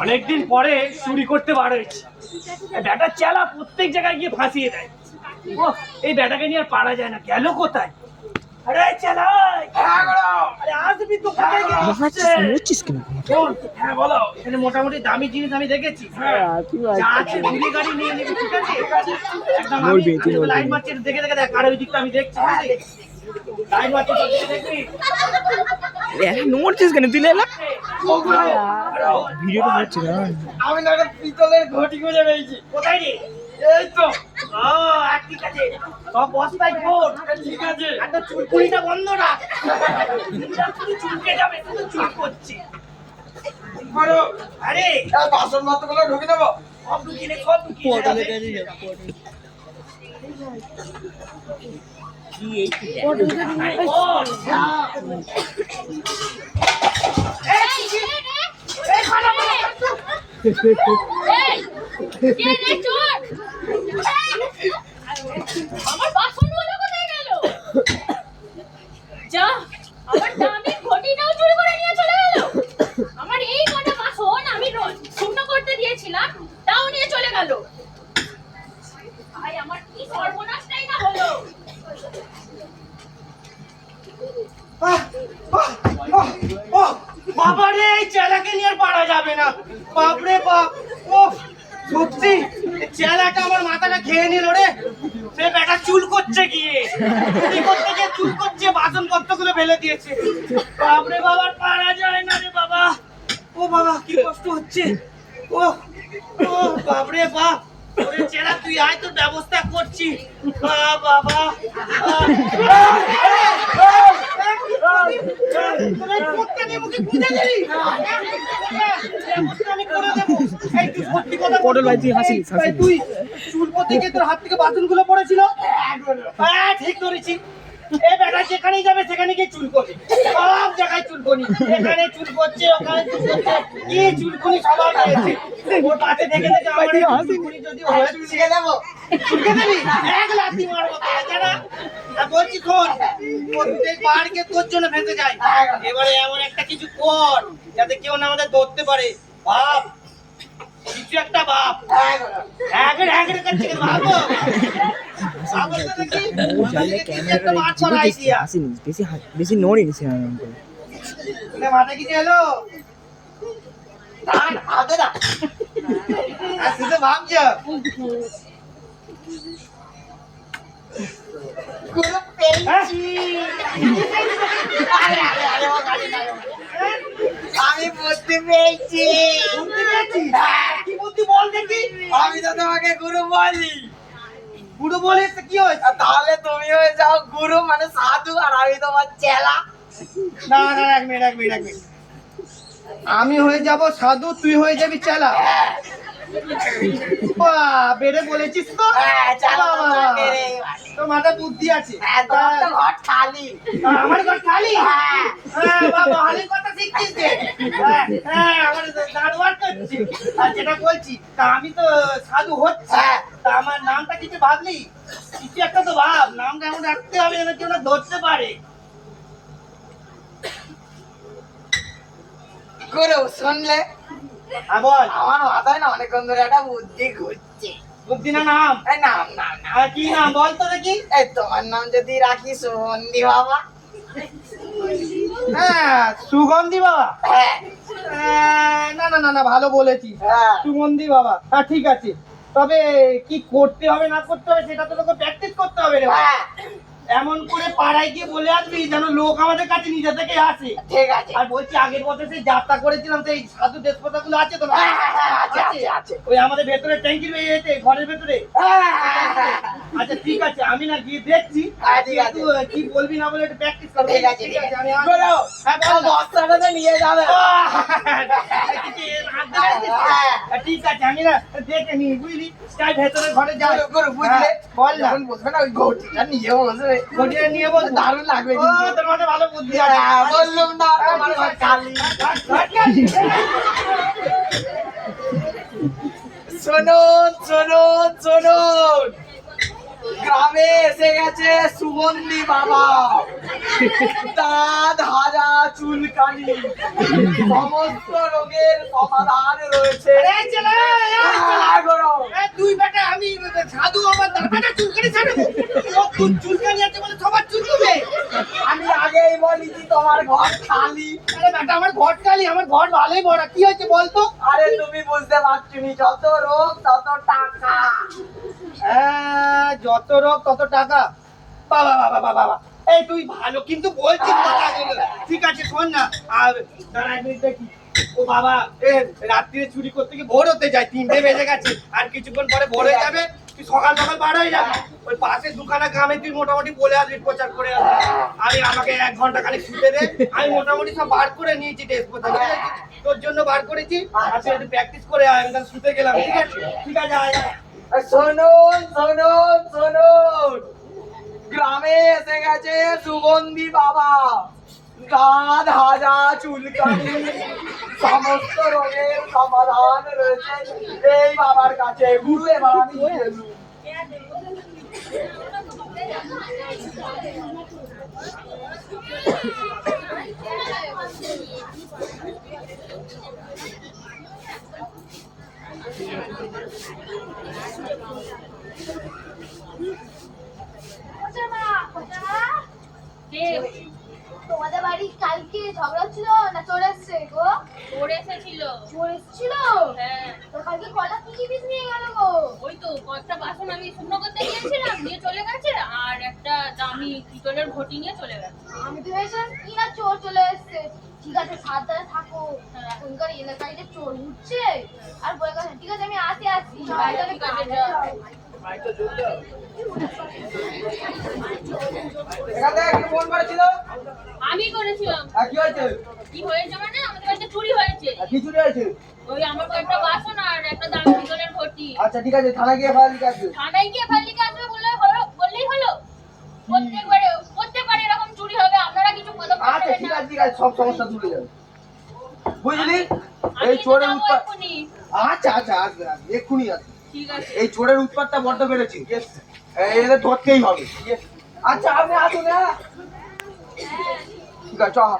অনেকদিন পরে চুরি করতে বার হয়েছে। ব্যাটা চেলা প্রত্যেক জায়গায় গিয়ে ফাঁসিয়ে দেয়। ও এই ব্যাটাকে নিয়ে আর পারা যায় না। গেল কোথায়? আরে চেলা, আরে আসবি তো, কোথায় গেছিস? হ্যাঁ বলো। এখানে মোটামুটি দামি জিনিস আমি দেখেছি। যা আছে ধুলি গাড়ি নিয়ে নিবি, ঠিক আছে? একদম আমি লাইন মারছি, দেখে দেখে দেখ। আর ওই দিকটা আমি দেখছি, লাইন মারছি, দেখবি। নড়ছিস কেন তুই? লেলা ভিডিওটা হচ্ছে না। আমি না একটা পিতলের ঘটি খুঁজে পেয়েছি। কোথায় রে? এই তো। ও ঠিক আছে, সব বস্তায় ভোট। ঠিক আছে, একটা চুলকুড়িটা বন্ধ রাখ। তুই চুলকে যাবে, তুই চুল করছি। আরে বাসন মাত্রগুলো ঢুকে দেবো। সব ঢুকিয়ে নে, সব ঢুকিয়ে নে। আমার বাসনগুলো কোথায় গেল? যা, আমার দামি ঘটিটাও চুরি করে নিয়ে চলে গেল। আমার এই কটা বাসন আমি শূন্য করতে দিয়েছিলাম, তাও নিয়ে চলে গেল। ভাই আমার কি সর্বনাশটাই না হলো। বাবারে, এই চেলাকে নিয়ে আর পারা যাবে না। বাপরে বাপ, ও সত্যি চেলাটা আমার মাথাটা খেয়ে নিল রে। সে বেটা চুল করছে গিয়ে, চুরি করতে গিয়ে চুল করছে, বাসন পত্রগুলো ফেলে দিয়েছে। বাপরে বাবা, পারা যায় না রে বাবা। ও বাবা, কি কষ্ট হচ্ছে। ও ও বাপরে বাপ। ওরে চেলা, তুই আয়, তোর ব্যবস্থা করছি। বাবা তুই চুল করতে গিয়ে তোর হাত থেকে বাসন গুলো পড়েছিল। ঠিক ধরেছি। এই বেটা যেখানেই যাবে সেখানে গিয়ে চুল করবে, সব জায়গায় চুল করি। এখানে চুল করছে, ওখানে চুল করছে, কি চুলকুনি সবার রয়েছে। ওর পাশে দেখে দেখে আমার চুলকুনি যদি হয়ে চুলকে দেবো, চুলকে দেবি, এক লাথি মারবো তোকে না। বলছি শোন, প্রত্যেকবার গিয়ে তোর জন্য ফেঁসে যায়। এবারে এমন একটা কিছু কর যাতে কেউ না আমাদের ধরতে পারে। বাপ, কিছু একটা বাপ। ভাবো বেশি নড়িনি। মাথা কিছু এলো ভাবছো? আমি বুঝতে পেরেছি। কি বুদ্ধি বল দেখি। আমি তো তোমাকে গুরু বলি। গুরু বলে কি হয়েছে? তাহলে তুমি হয়ে যাও গুরু, মানে সাধু, আর আমি তোমার চেলা। না না, এক মিনিট। আমি হয়ে যাব সাধু, তুই হয়ে যাবি চেলা। বেড়ে বলেছিস তো। তোর মাথা বুদ্ধি আছে। ঘর খালি, আমার ঘর খালি। ভালো কথা শিখছিস। আমার দাঁড়োয়ার করছি। আর যেটা বলছি, তা আমি তো সাধু হচ্ছে, তা আমার নামটা কিছু ভাবলি? কিছু একটা তো ভাব, নামটা এমন রাখতে হবে যেন কেউ না ধরতে পারে। গুরু শুনলে বল। আমার মাথায় না অনেকক্ষণ ধরে একটা বুদ্ধি ঘুরছে। বুদ্ধি না নাম? নাম নাম নাম। কি নাম বল তো দেখি। এই তোমার নাম যদি রাখি সুগন্ধি বাবা। হ্যাঁ, সুগন্ধি বাবা। না না না না, ভালো বলেছিস, সুগন্ধি বাবা। হ্যাঁ ঠিক আছে, তবে কি করতে হবে না করতে হবে সেটা তো তোকে প্র্যাকটিস করতে হবে রে। এমন করে পাড়ায় গিয়ে বলে আসবি যেন লোক আমাদের কাছে নিজে থেকে আসে। ঠিক আছে। আর বলছি, আগের বছর সেই যাত্রা করেছিলাম, সেই সাধু ড্রেসপোতা গুলো আছে তো? আছে। ওই আমাদের ভেতরে ট্যাঙ্কির ঘরের ভেতরে। আচ্ছা ঠিক আছে, আমি না গিয়ে দেখছি। কি বলবি না বলে একটু প্র্যাকটিস করবো। ঠিক আছে। বস্তাটা নিয়ে যাবে। ঠিক আছে, আমি না দেখে নি, বুঝলি? তাই ভেতরে ঘরে যাই। বুঝলে বল না, বলবে না ওই ঘটিটা নিয়ে বসবে। ঘটিটা নিয়ে বলতে দারুণ লাগবে। তোর মাথায় ভালো বুদ্ধি আছে। বললাম না তোমার ঘর খালি। শুনুন শুনুন শুনুন, গ্রামে এসে গেছে সুগন্ধি বাবা, দাঁত হাজা চুলকানি, সমস্ত রোগের সমাধান রয়েছে। এই ছেলে, এই তুই বেটা, আমি সাধু, আমার দাঁড়াটা চুলকানি ছাড়বো। তোর চুলকানি আছে বলে সবার চুলকবে। আমি আগেই বলেছি তোমার ঘর খালি। আরে বেটা, আমার ঘর খালি, আমার ঘর ভালোই ভরা। কি হয়েছে বলতো? আরে তুমি বুঝতে পারছো নি, যত রোগ তত টাকা। হ্যাঁ, যত রোগ তত টাকা। বাবা বাবা বাবা বাবা, এই তুই ভালো কিন্তু বলছিস কথাগুলো। ঠিক আছে, শোন না, আর দাঁড়া এক মিনিট দেখি। ও বাবা, রাত্রিরে চুরি করতে গিয়ে ভোর হতে যায়, 3টে বেজে গেছে। আর কিছুক্ষণ পরে ভোর হয়ে যাবে, তুই সকাল সকাল বার হয়ে যাবে। ওই পাশে দুখানা গ্রামে তুই মোটামুটি বলে আসবি, প্রচার করে আসবি। আমি আমাকে 1 ঘন্টা খানিক শুতে দে, আমি মোটামুটি সব বার করে নিয়েছি ড্রেস পোশাক, ঠিক আছে? তোর জন্য বার করেছি। আর তুই একটু প্র্যাকটিস করে আয়, আমি তাহলে শুতে গেলাম। ঠিক আছে, ঠিক আছে, আয় আয়। শুনুন শুনুন শুনুন, গ্রামে এসে গেছে সুগন্ধি বাবা, দাঁত হাজা চুলকানি, সমস্ত রোগের সমাধান রয়েছে এই বাবার কাছে। গুরু এবার আমি গেলুম। কে? তোমাদের বাড়ি কালকে ঝগড়া ছিল না চলে এসছে গো? ওরে এসেছিল। চলে এসছিল? হ্যাঁ, তো কালকে কটা কি পিস নিয়ে গেল গো? ওই তো কয়েকটা বাসন আমি শূন্য করতে গিয়েছিলাম, দিয়ে চলে গেছে। আর একটা দামি পিতলের ঘটি নিয়ে চলে গেছে। আমি তো ভেবেছিলাম কি না চোর চলে এসছে। ঠিক আছে, সাবধানে থাকো, এখনকার এলাকায় যে চোর উঠছে। আর বলে গেছে ঠিক আছে, আমি আসি বাইরে ঠিক আছে, যাও। এখান থেকে একটু ফোন করেছিল। আমি করেছিলাম। কি হয়েছে? কি হয়েছে মানে আমাদের বাড়িতে চুরি হয়েছে। কি চুরি হয়েছে? ওই আমার কয়েকটা বাসন আর একটা দামি পিতলের ঘটি। আচ্ছা ঠিক আছে, থানা গিয়ে ফাইল লিখে আসবে। থানায় গিয়ে ফাইল লিখে আসবে বললেই হলো। প্রত্যেকবারে এরকম চুরি হবে, আপনারা কিছু পদক্ষেপ আচ্ছা নেবেন ঠিক না? আছে ঠিক আছে, সব সমস্যা দূরে যাবে, বুঝলি? আমি এই তো চোরের যাবো উৎপাত। এক্ষুনি। আচ্ছা আচ্ছা, আসবে আসবে, এক্ষুনি আসবে। ঠিক আছে। এই চোরের উৎপাতটা বড্ড বেড়েছে, এদের ধরতেই হবে। আচ্ছা আপনি আসুন। হ্যাঁ ঠিক আছে, চল।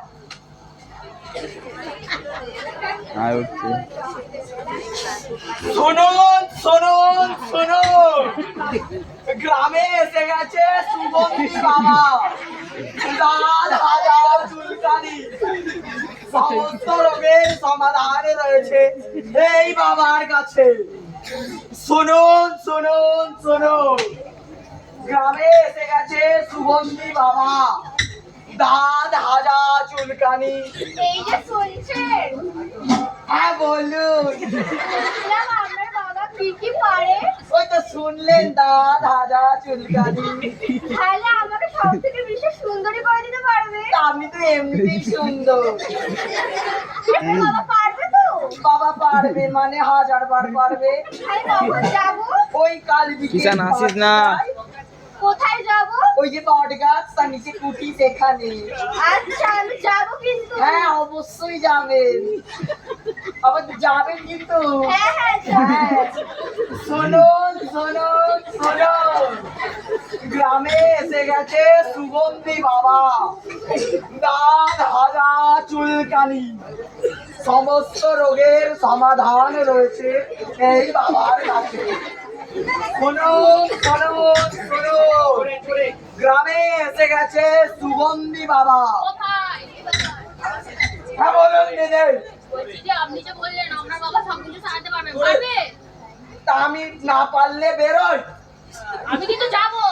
শুনুন শুনুন শুনুন, গ্রামে এসে গেছে সুগন্ধি বাবা, দাঁত হাজা চুলকানি, সমস্ত রোগের সমাধান রয়েছে এই বাবার কাছে। শুনুন শুনুন শুনুন, গ্রামে এসে গেছে সুগন্ধি বাবা, দাঁত হাজা চুলকানি। এই যে শুনছেন, হ্যাঁ বলুন। শুনছিলাম আপনার বাবা কি কি পারে। ওই তো শুনলেন, দাঁত হাজা চুলকানি। তাহলে আমাকে সব থেকে বেশি সুন্দরী করে দিতে পারবে। আপনি তো এমনিতেই সুন্দর। আপনার বাবা পারবে তো? বাবা পারবে মানে 1000 বার পারবে। তাই কখন যাবো? ওই কাল বিকেল কিষান, হাসিস না। কোথায় যাবো? ওই যে বট গাছ তার নিচে কুটি, সেখানে। আচ্ছা, আমি যাবো কিন্তু। হ্যাঁ অবশ্যই যাবেন, আবার যাবেন কিন্তু। হ্যাঁ হ্যাঁ যাবো। হ্যাঁ। শুনুন শুনুন শুনুন, গ্রামে এসে গেছে সুগন্ধি বাবা, দাঁত হাজা চুলকানি, সমস্ত রোগের সমাধান রয়েছে এই বাবার কাছে। শুনুন শুনুন শুনুন, গ্রামে এসে গেছে সুগন্ধি বাবা। কোথায়? হ্যাঁ বলুন দিদি। বলছি যে আপনি যে বললেন আপনার বাবা সবকিছু সারাতে পারবে, পারবে? তা আমি না পারলে বেরোই? আমি কিন্তু যাবো।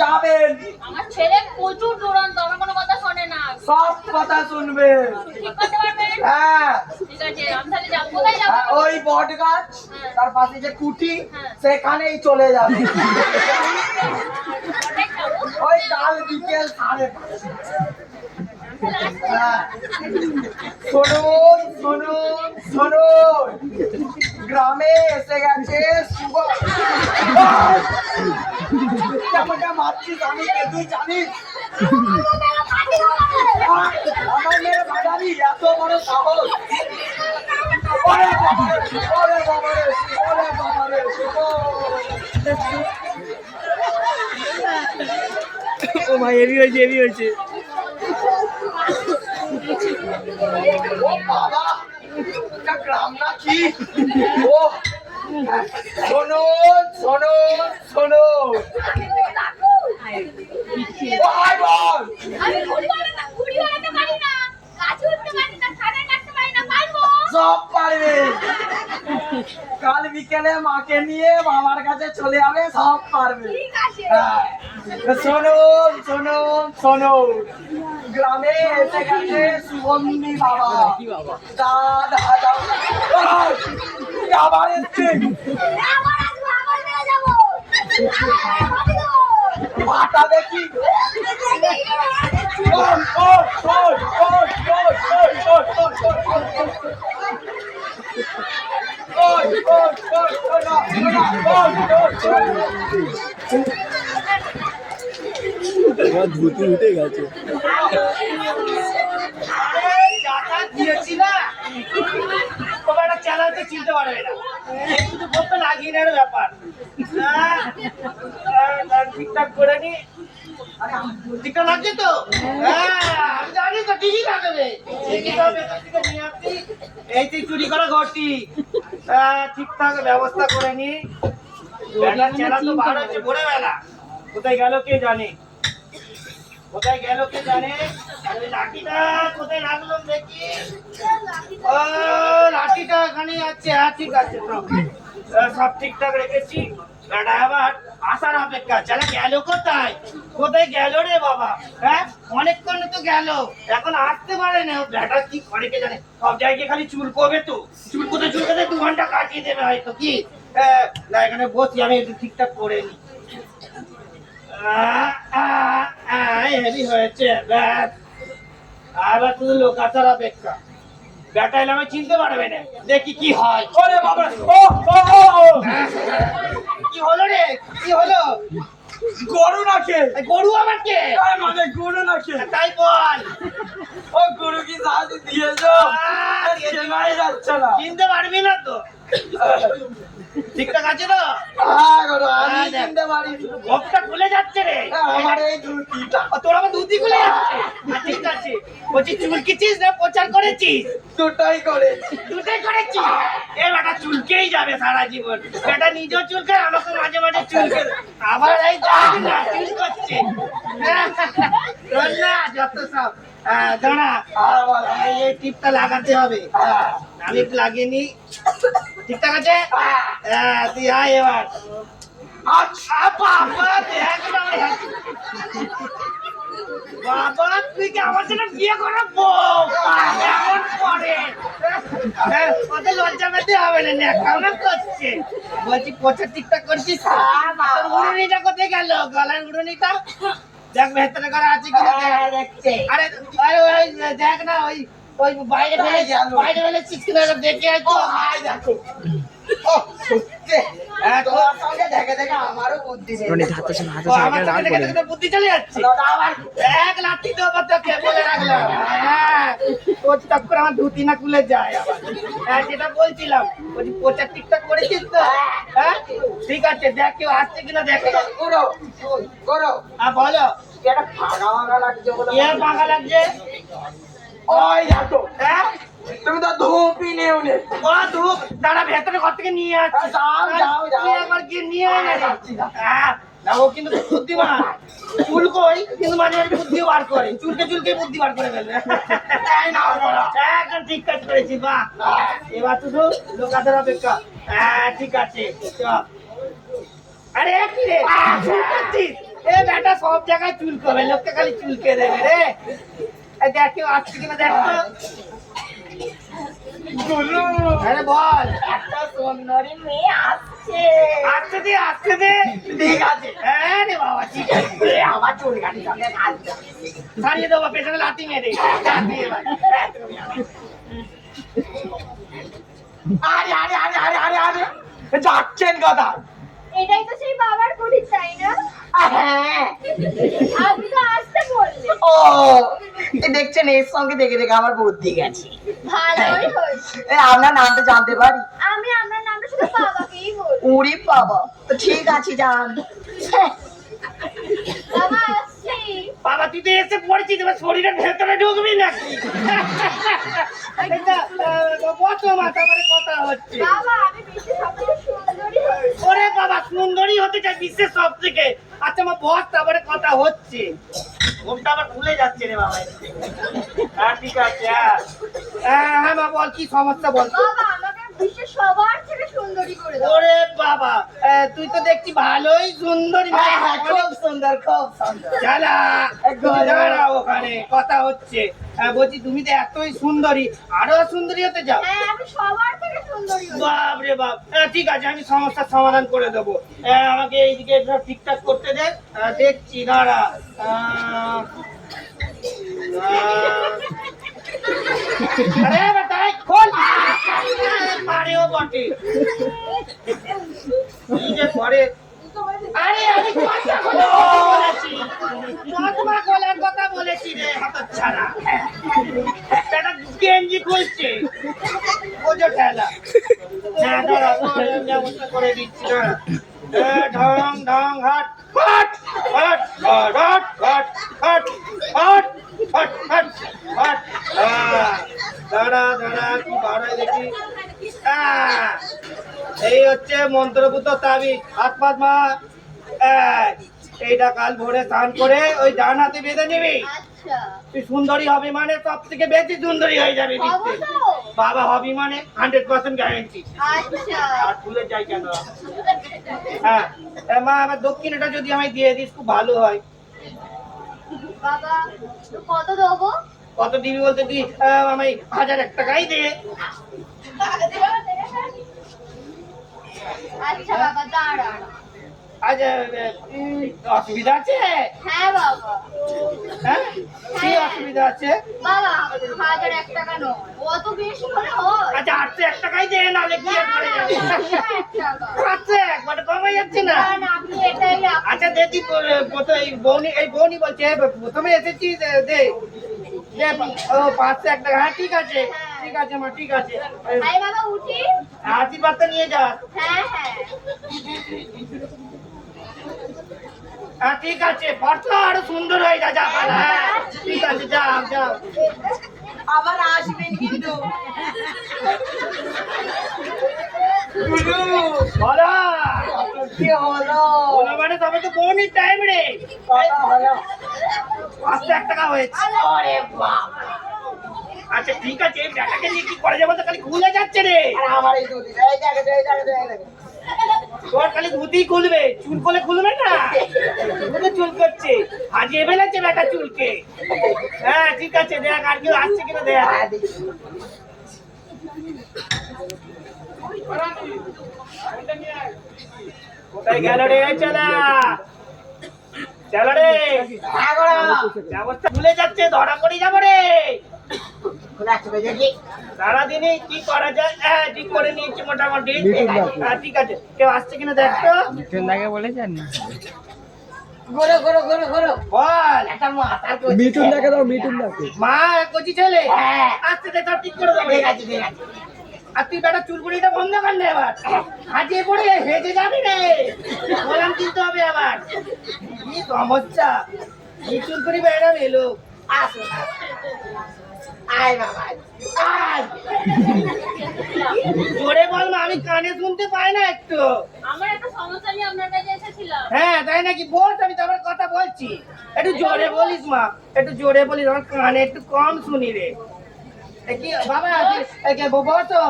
যাবেন, আমার ছেলে প্রচুর দুরন্ত, আমার কোনো কথা শোনে না। সব কথা শুনবে। ঠিক করতে পারবেন? হ্যাঁ ঠিক আছে, আমি তাহলে যাবো। কোথায় যাবো? ওই বট গাছ তার পাশে যে কুটি, হ্যাঁ। সেখানেই চলে যাবে। কোথায় যাবো? ওই কাল বিকেল 5:30। হ্যাঁ। শুনুন শুনুন শুনুন, গ্রামে এসে গেছে আমাকে মারছিস, আমি কে তুই জানিস? আমার মেয়ে বাজারি, এত বড় সাহস! ওরে বাবারে, ওরে বাবারে, ওরে বাবারে, মা হেভি হয়েছে হেভি হয়েছে। ও বাবা, এটা গ্রাম নাকি? ও শোনো শোনো শোনো, ও হাই বল। আমি ঘুড়ি বানাতে পারি না, গাছ উঠতে পারি না, সাঁতার কাটতে পারি না, পারবো? সব পারবে। কাল বিকেলে মাকে নিয়ে বাবার কাছে চলে যাবে, সব পারবে। ঠিক আছে। হ্যাঁ। শোনো শোনো শোনো, গ্রামে এসে গেছে সুগন্ধি বাবা। দাদা আবার এসছে, আবার আসবো, আবার বেড়ে যাবো। আবার ভাবি দেবো। মাথা দেখি। ওই, ওই, ওই, ওই, ওই, ওই, ওই, ওই, ওই, ওই, ওই, শোনা, শোনা, ওই, ওই, ওই। আমার ধুতি উঠে গেছে। টাকা দিয়েছি না, তোমার একটা চ্যানেলকে চিনতে পারবে না, এই শুধু বলতে লাগিয়ে নেওয়ার ব্যাপার। ঠিকঠাক করে নি, ঠিকঠাক লাগছে তো? হ্যাঁ, আমি জানি তো ঠিকই লাগবে। ঠিকই তো ভেতর থেকে নিয়ে আসছি, এই যে চুরি করা ঘরটি ঠিকঠাক ব্যবস্থা করে নি। বেলার চেলা তো বার হচ্ছে ভোরবেলা, কোথায় গেল কে জানে, কোথায় গেল কে জানে। ওই লাঠিটা কোথায় রাখলাম দেখি, ও লাঠিটা এখানে আছে। হ্যাঁ ঠিক আছে, সব ঠিকঠাক রেখেছি। বেটা আবার আসার অপেক্ষা, চালা গেল কোথায়, কোথায় গেল রে বাবা? হ্যাঁ অনেকক্ষণ তো গেল, এখন আসতে পারে না। বেটা কি করে কে জানে, সব জায়গায় খালি চুল করবে তো, চুল কোথায় 2 ঘন্টা কাটিয়ে দেবে হয়তো। কি না, এখানে বসি আমি একটু ঠিকঠাক করে নি। হেভি হয়েছে, ব্যাস আবার শুধু লোক আসার অপেক্ষা। বেটা এলে আমি চিনতে পারবে না, দেখি কি হয়। ওরে বাবা, ও ও ও ও, কি হলো রে, কি হলো? গরু নাকি? এই গরু আবার কে? মানে গরু নাকি? তাই বল। ও গরু কি সাহায্য দিয়েছো? চেনাই যাচ্ছে না। চিনতে পারবি না তো, ঠিকঠাক আছে তো? হ্যাঁ গরু, আমি হ্যাঁ, দেখ। চিনতে পারিনি। মুখটা খুলে যাচ্ছে রে। আমার এই ধুতিটা ও, তোর আবার ধুতি খুলে যাচ্ছে। ঠিক আছে, বলছি চুলকিছিস না প্রচার করেছিস? দুটাই করে। দুটোই করেছিস। এ বেটা চুলকেই যাবে সারা জীবন। বেটা নিজেও চুলকে, আমাকে মাঝে মাঝে চুলকে, আবার এই দেখি না চুল করছে। শোন না, যত সব দাঁড়া, এই টিপটা লাগাতে হবে। আমি একটু লাগিয়ে নি, ঠিকঠাক আছে? তুই আয় এবার। আচ্ছা বাবা, দেখ না ওই হাসি। বাবা তুই কি আমার জন্য বিয়ে করাবো? এমন করে কত লজ্জা পেতে হবে না, কেমন করছে? বলছি পোছা ঠিকঠাক করছিস? তোর উড়ুনিটা কোথায় গেল, গলার উড়ুনিটা? দেখ ভেতরে করা আছে কিনা। আরে আরে ওই দেখ না, ওই ওই বাইরে ফেলেছিস কিনা দেখে আয় তো। দেখো, ও সত্যি তোমার সঙ্গে দেখে দেখে আমারও বুদ্ধি নেই। রনি হাতে সামনে হাতে ও, সামনে আমার রাগ কাছে করে। দেখে দেখে বুদ্ধি চলে যাচ্ছে। দাদা আমার এক লাঠি তো তোকে বলে রাখলাম। হ্যাঁ, তোর চট করে আমার ধুতি না খুলে যায় আবার। হ্যাঁ, যেটা বলছিলাম, বলছি পোচা ঠিকঠাক করেছিস তো? হ্যাঁ ঠিক আছে, দেখ কেউ আসছে কিনা দেখে। করো করো, বলো এটা ফাঁকা ফাঁকা লাগছে বলে। কি আর পাকা লাগছে? ওই দেখো, হ্যাঁ তুমি তো ধূপই নেও নে। ও ধুপ, দাঁড়া ভেতরে ঘর থেকে নিয়ে আসছি। যাও, যাও, যাও। তুই একবার গিয়ে নিয়ে আয় না। হ্যাঁ, না ও কিন্তু খুব বুদ্ধিমান। চুল কই কিন্তু মাঝে মাঝে বুদ্ধি বার করে, চুলকে চুলকে বুদ্ধি বার করে ফেলবে। তাই না বলো? একদম ঠিক কাজ করেছি, বাহ। এবার শুধু লোক আসার অপেক্ষা। হ্যাঁ ঠিক আছে, চল। আরে কি রে চুল করছিস? এ বেটা সব জায়গায় চুল করবে, লোককে খালি চুলকে দেবে রে। এই দেখ কেউ আসছে কিনা দেখ তো। গুরু, আরে বল। একটা সুন্দরী মেয়ে আসছে। আসতে দে, আসতে দে। ঠিক আছে। হ্যাঁ রে বাবা, ঠিক আছে। আমার চুল কাটি সঙ্গে কাটবে। ছাড়িয়ে দেবো পেছনে লাথি মেরে। লাথি এবার। আরে আরে আরে আরে আরে আরে, যাচ্ছেন কথা। এটাই তো সেই বাবার ঘড়ি, তাই না? হ্যাঁ, আপনি তো আসতে বললেন। ও দেখছেন, এর সঙ্গে দেখে দেখে আমার বুদ্ধি গেছে। ভালোই হয়েছে। আপনার নামটা জানতে পারি? আমি আপনার নামটা শুধু বাবাকেই বলি। উড়ি বাবা, তো ঠিক আছে যান। বাবা আসছি। বাবা তুই তো এসে পড়েছিস এবার শরীরের ভেতরে ঢুকবি নাকি? এটা বস মা, তারপরে কথা হচ্ছে। বাবা আমি বিশ্বের সবথেকে সুন্দরী হয়েছি। ওরে বাবা সুন্দরী হতে চাই বিশ্বের সব থেকে। আচ্ছা মা বস, তারপরে কথা হচ্ছে। ঘুমটা আবার খুলে যাচ্ছে রে বাবা। হ্যাঁ ঠিক আছে। হ্যাঁ মা বল, কি সমস্যা বল। বাবা আমাকে বিশ্বের সবার থেকে সুন্দরী করে দাও। ওরে বাবা তুই তো দেখছি ভালোই সুন্দরী। খুব সুন্দর খুব সুন্দর। চালা দাঁড়া, ওখানে কথা হচ্ছে। বলছি তুমি তো এতই সুন্দরী, আরো সুন্দরী হতে চাও? হ্যাঁ আমি সবার থেকে সুন্দরী হয়েছি। বাপ রে বাপ। ঠিক আছে, আমি সমস্যার সমাধান করে দেবো। আমাকে এইদিকে সব ঠিকঠাক করতে দে। দেখছি, দাঁড়া। আরে বেটা খোল। পারেও বটে, কি যে করে। আরে আমি চশমা খোলার কথা বলেছি, চশমা খোলার কথা বলেছি রে হতচ্ছাড়া। বেটা গেঞ্জি খুলছে, বোঝো ঠেলা। হ্যাঁ দাঁড়া, ব্যবস্থা করে দিচ্ছি। ঢং ঢং হাট হাট হাট হাট হাট হাট হাট হাট হাট হাট। দাঁড়া দাঁড়া, কি বাড়াই দেখি। এই হচ্ছে মন্ত্রপুত তাবিজ। হাত পাত মা। এইটা কাল ভোরে স্নান করে ওই ডান হাতে বেঁধে নিবি। আচ্ছা তুই সুন্দরী হবে মানে সব থেকে বেশি সুন্দরী হয়ে যাবে। হবো তো? বাবা হবি মানে 100% গ্যারেন্টি। আচ্ছা আর ভুলে যাই কেন? হ্যাঁ মা, আমার দক্ষিণটা যদি আমায় দিয়ে দিস খুব ভালো হয়। বাবা কত দেবো? কত দিবি বলতে তুই আমায় 1001 টাকাই দে। আচ্ছা বাবা দাঁড়া। আজ অসুবিধা আছে? হ্যাঁ বাবা। হ্যাঁ কি অসুবিধা আছে? বাবা 1001 টাকা নয়, অত বেশি হলে হয়। আচ্ছা 801 টাকাই দে, নাহলে কি আর করে যাবে? 1 টাকা। আচ্ছা একবার কমে যাচ্ছে না। না না আপনি এটাই রাখুন। আচ্ছা দেখি এই বৌনি বলছে প্রথমে এসেছি দে দে। ও 501 টাকা। হ্যাঁ ঠিক আছে ঠিক আছে মা, ঠিক আছে। আরে বাবা উঠি। আশীর্বাদটা নিয়ে যা। হ্যাঁ হ্যাঁ হ্যাঁ ঠিক আছে, ফটো আরো সুন্দর হয়ে যা। যা পালা। হ্যাঁ ঠিক আছে, যাও যাও। আবার আসবেন কিন্তু। বলো কি হলো? বলো মানে তবে তো বৌনির টাইম রে। কত হলো? 501 টাকা হয়েছে। আরে বাবা, আচ্ছা ঠিক আছে, এই ব্যাটাকে নিয়ে কি করা যাবে? তো খালি খুলে যাচ্ছে রে। আর আমার এই দুধ এই দেখে এই দেখে এই দেখে। তোর খালি ধুতি খুলবে, চুল করে খুলবে না। শুধু চুল করছে, হাজিয়ে ফেলেছে ব্যাটা চুলকে। হ্যাঁ ঠিক আছে, দেখ আর কেউ আসছে কিনা দেখ। হ্যাঁ, দেখি। কোথায় গেল রে? চলা চলো রে। আগড়া। ব্যবস্থা ভুলে যাচ্ছে, ধরা পড়ে যাবো রে। খোলা চলে দেখি। সারাদিনে কি করা যায়? ঠিক করে নিয়েছি মোটামুটি। ঠিক আছে, কেউ আসছে কিনা দেখ তো। ঘোরো ঘোরো ঘোরো ঘোরো। বল। একটা মাথার কচি। মিঠুন দাকে দাও, মিঠুন দাকে। মা কচি ছেলে। হ্যাঁ। আসতে দে, সব ঠিক করে দেবো। ঠিক আছে ঠিক আছে। আর তুই বেটা চুলকুড়িটা বন্ধ কর না এবার। হাজিয়ে পড়ে হেঁটে যাবি রে। বলাম কিনতে হবে আবার। কি সমস্যা? এই চুলকুড়ি বেড়া এলো। আসো আয় বাবা আয়। জোরে বল মা, আমি কানে শুনতে পাই না একটু। আমার একটা সমস্যা নিয়ে আপনার কাছে এসেছিলাম। হ্যাঁ তাই নাকি? বল, আমি তো আবার কথা বলছি। একটু জোরে বলিস মা, একটু জোরে বলিস, আমার কানে একটু কম শুনি রে। কি বাবা বসো।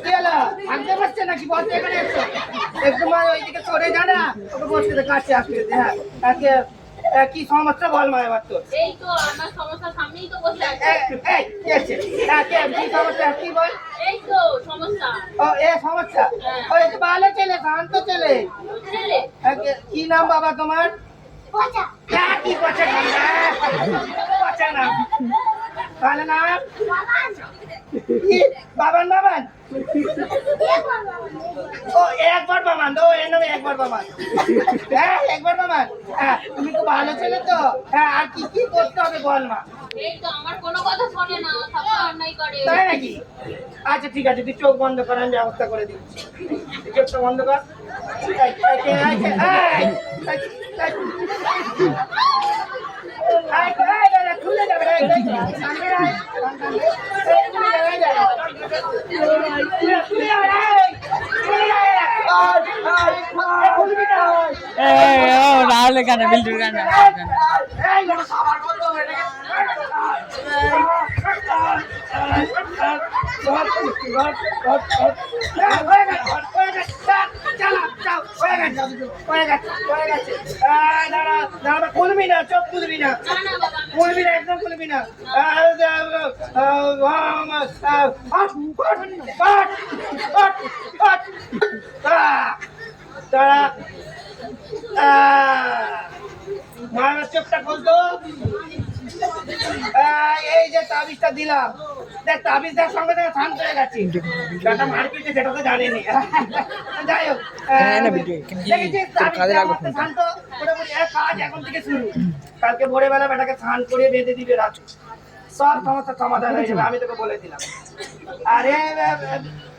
কি হলো? থাকতে পারছে নাকি? বসে এখানে এসো। একটু মা ওইদিকে সরে যা না, ওকে বসতে দে, কাছে আসতে দে। হ্যাঁ কি সমস্যা বল মা এবার তোর। এই তো আমার সমস্যা, সামনেই তো বসে আছে। এই কি আছে? কি সমস্যা কি বল? এই তো সমস্যা। ও এ সমস্যা। ও একটু ভালো ছেলে, শান্ত ছেলে। বুঝলে? কি নাম বাবা তোমার? পচা। কি পচা নাম? পচা নাম। ভালো নাম? কি? বাবান বাবান। ও একবার বাবান। ও এর নামে একবার বাবান। হ্যাঁ একবার বাবান। হ্যাঁ তুমি তো ভালো ছেলে তো। হ্যাঁ আর কি কি করতে হবে বল মা। এই তো আমার কোনো কথা শোনে না, সব অন্যায় করে। তাই নাকি? আচ্ছা ঠিক আছে, তুই চোখ বন্ধ কর, আমি ব্যবস্থা করে দিচ্ছি। তুই চোখটা বন্ধ কর। খুলে যাবে রে সামনে আয় রাহুল কেন বিল্টুর কেন সাবার কত হয়ে গেছে খুলবি না চোখ খুলবি না খুলবি না একদম খুলবি না মায়ের চোখটা খুলতো এই যে তাবিজটা দিলাম দেখ তাবিজ দেখ সঙ্গে সঙ্গে শান্ত হয়ে গেছি সেটা মার্কেটে সেটা তো জানেনি যাই হোক দেখেছিস তাবিজ দেওয়া মাত্র শান্ত মোটামুটি কাজ এখন থেকে শুরু কালকে ভোরবেলা বেটাকে স্নান করে বেঁধে দিবে রাত সব সমস্যার সমাধান হয়ে যাবে আমি তোকে বলে দিলাম আরে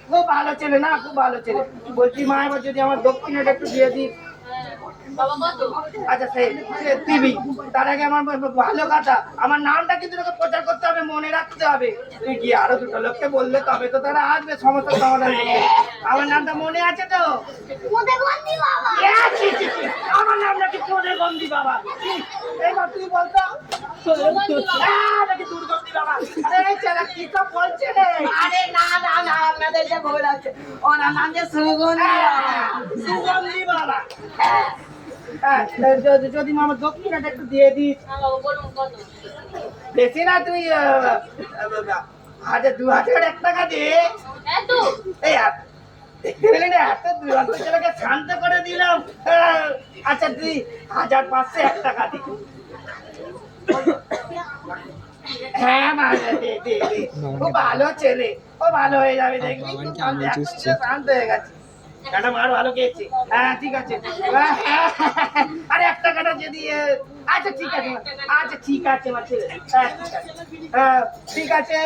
খুব ভালো ছেলে না খুব ভালো ছেলে বলছি মা এবার যদি আমার দক্ষিণেটা একটু দিয়ে দিই বাবা কত আচ্ছা সেই টিভি তার আগে আমার ভালো কথা আমার নামটা কিন্তু তোকে প্রচার করতে হবে মনে রাখতে হবে তুই গিয়ে আরো দুটো লোককে বললে তবে তো তারা আসবে সমস্যার সমাধান করবে আমার নামটা মনে আছে তো আমার নাম নাকি কোনে গন্ধি বাবা এইবার তুই বলতো নাকি দুর্গন্ধি বাবা আরে চালা কি তো বলছে রে আরে না আপনাদের যে ভুল আছে ওনার নাম যে সুগন্ধি সুগন্ধি বাবা যদি মামা দক্ষিণাটা একটু দিয়ে দিস বাবা বলুন কত বেশি না তুই 2001 টাকা দে এত এই দেখতে পেলি না এত দুরন্ত ছেলেকে শান্ত করে দিলাম আচ্ছা তুই 1501 টাকা দি হ্যাঁ মা দে খুব ভালো ছেলে ও ভালো হয়ে যাবে দেখবি খুব শান্ত হয়ে গেছে কাটা মার ভালো খেয়েছে হ্যাঁ ঠিক আছে আরে 1 টাকাটা যদি আচ্ছা ঠিক আছে আচ্ছা ঠিক আছে আমার ছেলে হ্যাঁ ঠিক আছে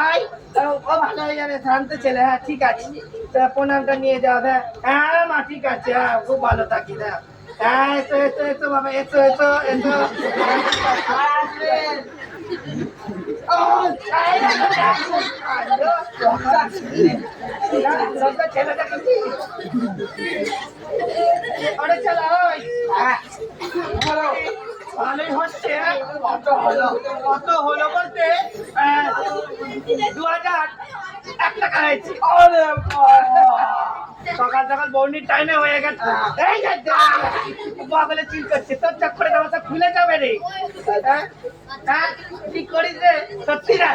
আয় ও ভালো হয়ে যাবে শান্ত ছেলে হ্যাঁ ঠিক আছে প্রণামটা নিয়ে যাও হ্যাঁ মা ঠিক আছে হ্যাঁ খুব ভালো থাকি হ্যাঁ এসো বাবা এসো ভালোই হচ্ছে কত হলো বলতে 2001 টাকা হয়েছে সকাল সকাল বৌনির টাইমে হয়ে গেছে এই যে বলে চিল করছে তোর চক্করে ব্যবস্থা খুলে যাবে রে হ্যাঁ ঠিক করিস রে সত্যি না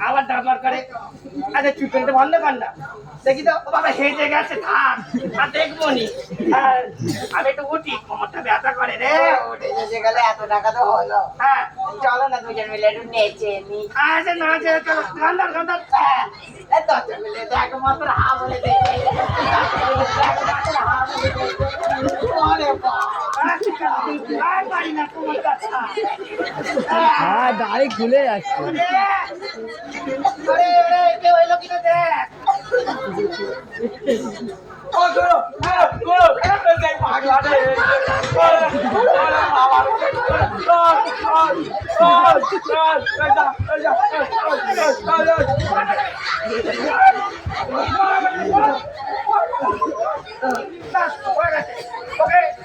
আবার দাবার করে আচ্ছা চুটনটা বন্ধ কর না দেখি তো বাবা হেঁটে গেছে থাক আর দেখবো নি আমি একটু উঠি কোমরটা ব্যথা করে রে উঠে যেতে গেলে এত টাকা তো হলো হ্যাঁ চলো না দুজন মিলে একটু নেচে নি আচ্ছা না চলো গান্ধার দশজন মিলে তো একমাত্র হা বলে দে আর পারি না কোমরটা হ্যাঁ দাড়ি খুলে যাচ্ছে কে হইলো কিনা দেখ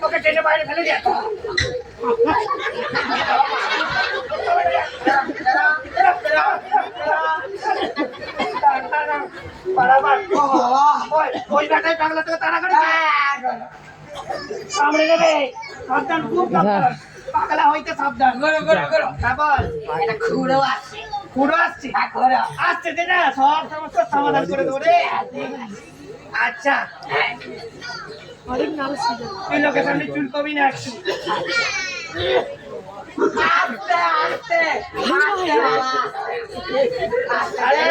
ওকে ট্রেনে বাইরে ফেলে দিয়ে ওই ব্যাটাই পাগলা থেকে তাড়া করে সামনে নেবে সাবধান খুব সাবধান পাগলা হইতে সাবধান হ্যাঁ বল এটা খুঁড়ো আসছে পুরো আসছে আসছে যে না সব সমস্যার সমাধান করে দেবো রে আচ্ছা তুই লোকের সামনে চুল কবি না একটু আস্তে আস্তে আরে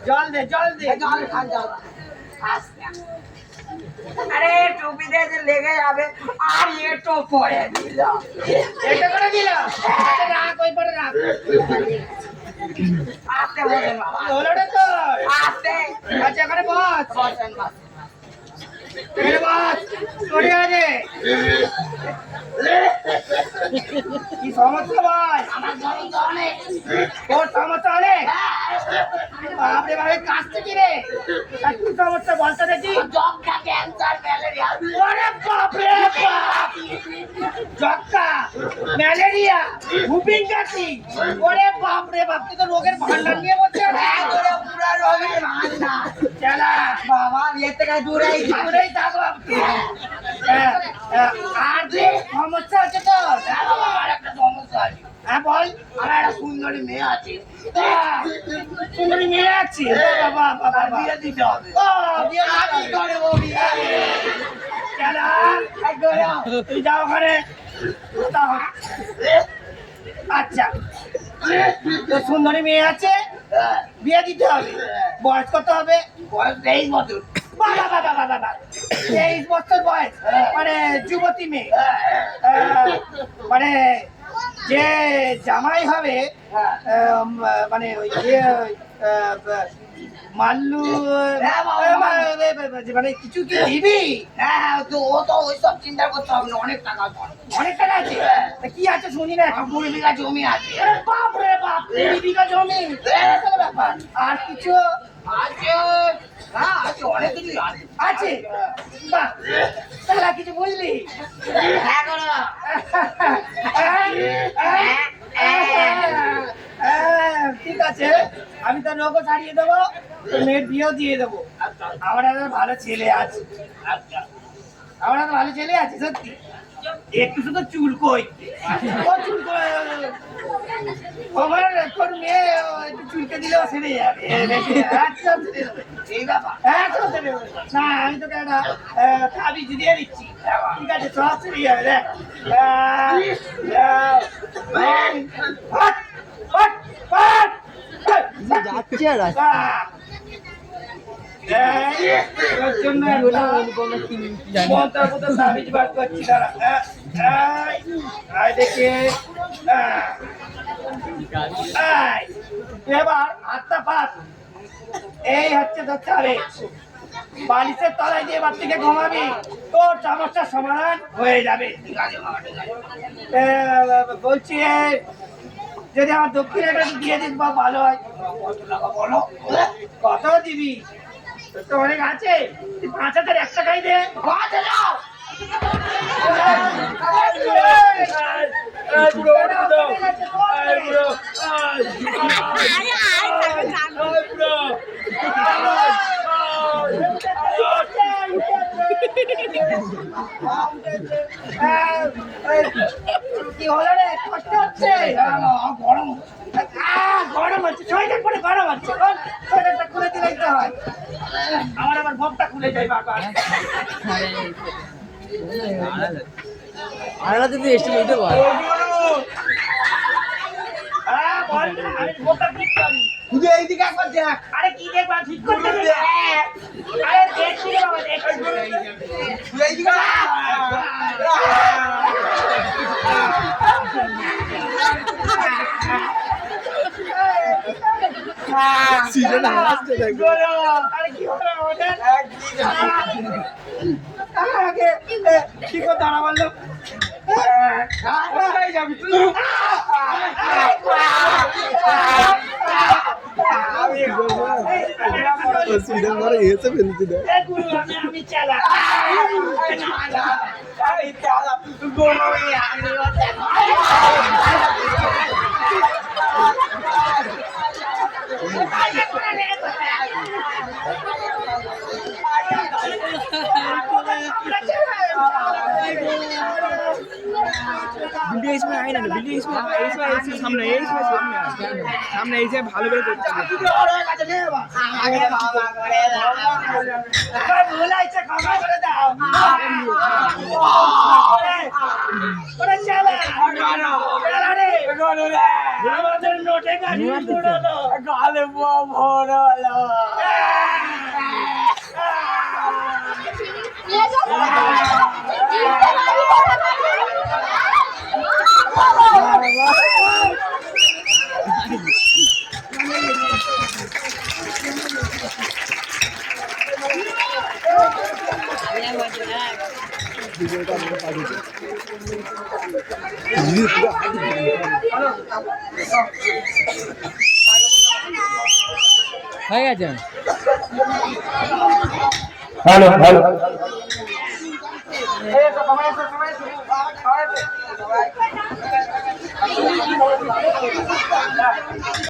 জল দে জল দে জল খান জল আস্তে আরে টুপিতে যে লেগে যাবে আর এটো পরে দিল এটা করে দিল রাখ ওই পরে রাখ আস্তে বলেন বাবা হলো রে তো আস্তে আচ্ছা এখানে বস বসেন বসেন এখানে বস, সরে আরে। কি সমস্যা ভাই? আমার সমস্যা অনেক। তোর সমস্যা অনেক? বাপরে বাপরে কাশছে কি রে? তা কি সমস্যা বলতে দেখি? যক্ষা, ক্যান্সার, ম্যালেরিয়া। ওরে বাপরে বাপ! যক্কা, ম্যালেরিয়া, হুপিং কাশি। ওরে বাপরে বাপ, তুই তো রোগের ভান্ডার নিয়ে বলছিস। হ্যাঁ, তোরা পুরা রোগের ভান্ডার। চালা, বাবা, এর থেকে দূরেই থাক। দূরেই থাকো আপনি। আর যে সমস্যা আছে তো? হ্যাঁ বাবা, আমার একটা সমস্যা আছে। হ্যাঁ বল। আমার একটা সুন্দরী মেয়ে আছে। সুন্দরী মেয়ে আছে? বাবা বাবা তার বাবা। বিয়ে দিতে হবে। ও, বিয়ে আমি দিতে হবে। করবো বিয়ে। চালা, তুই যাও ওখানে। যাও। আচ্ছা, তো সুন্দরী মেয়ে আছে, হ্যাঁ, বিয়ে দিতে হবে। বয়স কত হবে? বয়স 23 বছর। বাবা বাবা বাবা বাবা, 23 বছর বয়স, মানে যুবতী মেয়ে। মানে যে জামাই হবে, মানে ওই মাল্লু, হ্যাঁ, বাবা। মানে কিছু কি দিবি? হ্যাঁ, তো ও তো ওইসব চিন্তা করতে হবে না, অনেক টাকা পাবে। অনেক টাকা আছে? তা কি আছে শুনি না। আমার 20 বিঘা জমি আছে। আরে বাপ রে বাপ, 20 বিঘা জমি, বিশাল ব্যাপার। আর কিছু আছে, হ্যাঁ আছে, অনেক কিছুই আছে। আছে? বাহ, তাহলে কিছু বুঝলি? হ্যাঁ করো। ঠিক আছে, আমি তো রোগও ছাড়িয়ে দেবো, তোর মেয়ের বিয়েও দিয়ে দেবো। আমার একটা ভালো ছেলে আছে। আচ্ছা, আমার একটা ভালো ছেলে আছে সত্যি। একটু শুধু চুলকোই, ও চুলকোই। আমার তোর মেয়ে একটু চুলকে দিলেও সেরে যাবে। আচ্ছা, সেরে যাবে। এই ব্যাপার। হ্যাঁ, চলো সেরে যাবে। না, আমি তোকে একটা তাবিজ দিয়ে দিচ্ছি। ঠিক আছে, সব সেরে যাবে। দেখ, যাচ্ছে আর তোর জন্য একটা মন্ত্র মতো তাবিজ বার করছি, দাঁড়া। দেখে এবার হাতটা পাত। এই হচ্ছে তোর চাবে, বালিশের তলায় দিয়ে এবার থেকে ঘুমাবি, তোর সমস্যার সমাধান হয়ে যাবে। ঠিক আছে বাবা, ঠিক আছে। বলছি যদি আমার দক্ষিণাটা দিয়ে দিস বা ভালো হয়। কত টাকা বলো? কত দিবি? তোর তো অনেক আছে, তুই 5,000 1 টাকাই দে। বাজে যাও। কি হলো রে? কষ্ট হচ্ছে? গরম। গরম হচ্ছে, সোয়েটার পরে গরম হচ্ছে। সোয়েটারটা খুলে দিলেই তো হয়। আমার আবার ভোগটা খুলে যায় বারবার। আরেকটা তুই এসে বলতে পার হ্যাঁ, বল না, আমি ভোগটা ঠিক করি। শুধু এইদিকে একবার দেখ। আরে কি দেখবা, ঠিক করতে হবে। আরে দেখছি রে বাবা, দেখছি। শুধু এইদিকে আরে কি হলো ওদের? আগে কি করে দাঁড়া বললো? কোথায় যাবি তুই? আমি চালা। ভিডিও इसमें आए ना वीडियो इसमें सामने सामने ऐसे ভালো করে করতে হবে ভুল হয়েছে, ক্ষমা করে দাও। ওরে চালা, চালা রে। আমাদের নোটে গাড়ি উড়ালো। গালে ভরা হয়ে গেছে হ্যালো হ্যালো